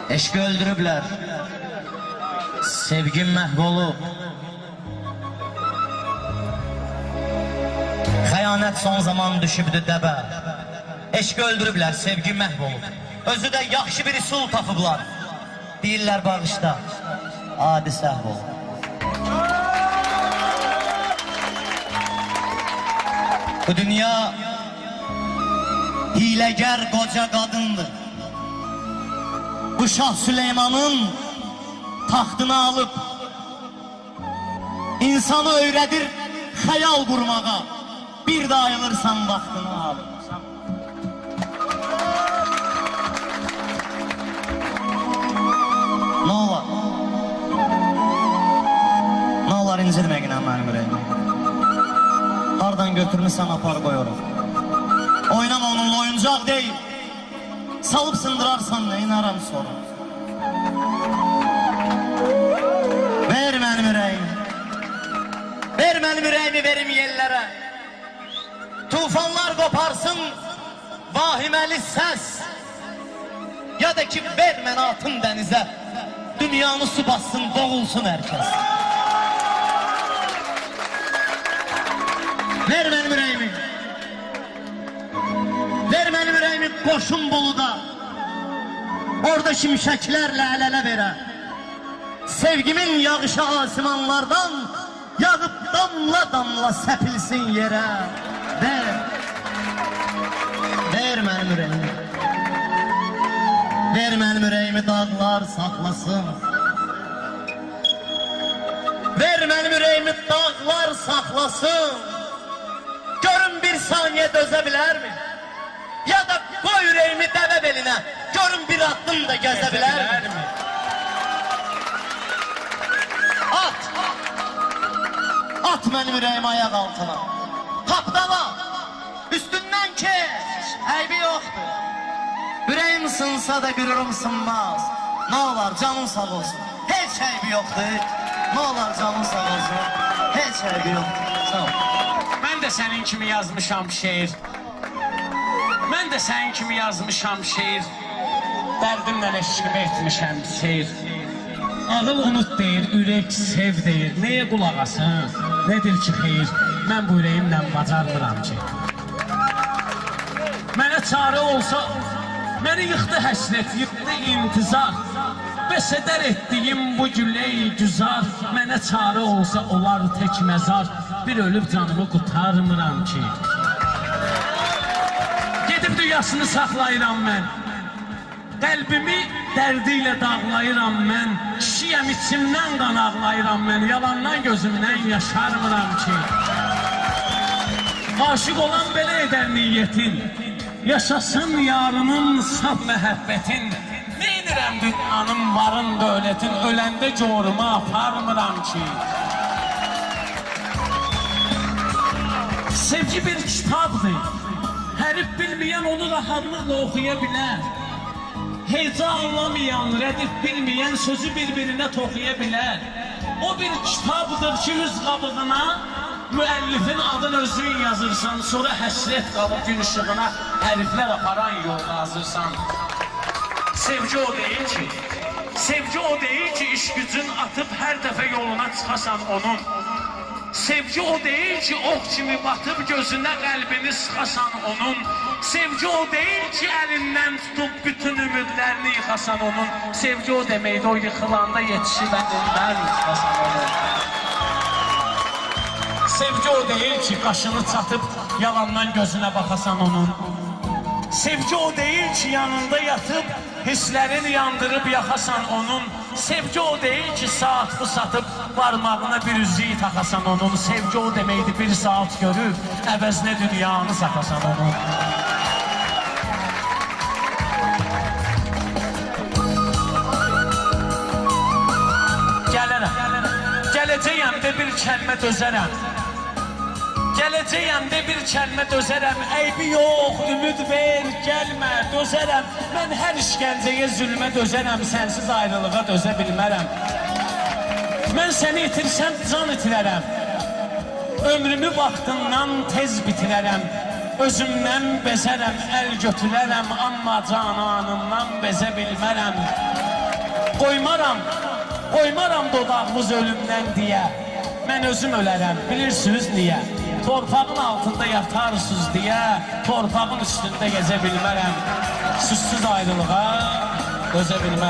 Eşqi öldürüblər, sevgim məhv olub. Xəyanət son zaman düşübdü dəbə. Eşqi öldürüblər, sevgim məhv olub. Özü də yaxşı bir üsul tapıblar. Deyirlər bağışda, adi səhv olub. Bu dünya hiləgər qoca qadındır. Bu Şah Süleymanın taxtını alıb insanı öyrədir xəyal qurmağa. Bir də ayılırsan vaxtını alıb. Nə olar? Nə olar incirməyinə mənim ürəyimə? Hardan götürmüsən apar qoyuram. Oynama onunla, oyuncaq deyil. Salıb sındırarsan neynərəm sonra. Ver mənim ürəyimi. Ver mənim ürəyimi verim yerlərə. Tufanlar qoparsın vahiməli səs. Ya da ki ver mən atım dənizə. Dünyanı su bassın, boğulsun hər kəs. Ver mənim ürəyimi. Ver mənim ürəyimi qoşun buluda. Orada şimşəklərlə əl-ələ verə. Sevgimin yağışı asimanlardan yağıb damla damla səpilsin yerə. Ver. Ver mənim ürəyimi. Ver mənim ürəyimi dağlar saxlasın. Ver mənim ürəyimi dağlar saxlasın. Görün bir saniyə dözə bilərmi? Ya da qoy ürəyimi dəvə belinə. Görün bir addım da gəzə bilərmi? At. At mənim ürəyimi ayaq altına. Tapdala. Üstündən keç. Əybi yoxdur. Ürəyim sınsa da qürürüm sınmaz. Nə olar canın sağ olsun. Heç əybi yoxdur. Nə olar canın sağ olsun. Heç əybi yoxdur. Sağ ol. Mən də sənin kimi yazmışam şeir. Mən də sənin kimi yazmışam şeir. Dərdimlə eşqimi etmişəm seyir. Ağıl unut deyir, ürək sev deyir. Nəyə qulaq asın, nədir ki xeyir? Mən bu ürəyimlə bacarmıram ki. Mənə çarə olsa, məni yıxdı həsrət, yıxdı intizar. Bəsədər etdiyim bu güley güzar. Mənə çarə olsa olar tək məzar. Bir ölüb canımı qurtarmıram ki. Gedib dünyasını saxlayıram mən. Qəlbimi dərdi ilə dağlayıram mən. Kişiyəm içimdən qan ağlayıram mən. Yalandan gözümdən yaşarmıram ki. Aşıq olan belə edər niyyətin. Yaşasın yarının saf məhəbbətin. Neynirəm dünyanın varın dövlətin. Öləndə coruma aparmıram ki. Sevgi bir kitabdır. Hərif bilməyən onu rahatlıqla oxuya bilər. Heca anlamayan, rədif bilməyən sözü bir-birinə toxuya bilər. O bir kitabdır ki, üz qabığına müəllifin adını özün yazırsan, sonra həsrət qalıb gün ışığına həriflər aparan yolda hazırsan. Sevgi o deyil ki, sevgi o deyil ki, iş gücün atıb hər dəfə yoluna çıxasan onun. Sevgi o deyil ki, ox kimi batıb gözünə qəlbini sıxasan onun. Sevgi o deyil ki, əlindən tutub bütün ümidlərini yıxasan onun. Sevgi o deməkdir, o yıxılanda yetişib əlindən yıxasan onun. Sevgi o deyil ki, qaşını çatıb yalandan gözünə baxasan onun. Sevgi o deyil ki, yanında yatıb hisslərini yandırıb yaxasan onun. Sevgi o deyil ki, saat bu satıb barmağına bir üzüyü taxasan onun. Sevgi o deməkdir, bir saat görüb əvəzinə dünyanı satasan onun. Gələcəyəm də bir kəlmə dözərəm. Gələcəyəm də bir kəlmə dözərəm. Əybi yox, ümid ver, gəlmə, dözərəm. Mən hər işgəncəyə, zülmə dözərəm. Sənsiz ayrılığa dözə bilmərəm. Mən səni itirsəm, can itirərəm. Ömrümü vaxtından tez bitirərəm. Özümdən bezərəm, əl götürərəm. Amma cananımdan bezə bilmərəm. Qoymaram dodağımız ölümdən deyə. Mən özüm ölərəm, bilirsiniz niyə? Torpağın altında yatarsınız deyə, torpağın üstündə gəzə bilmərəm. Sizsiz ayrılığa dözə bilmərəm.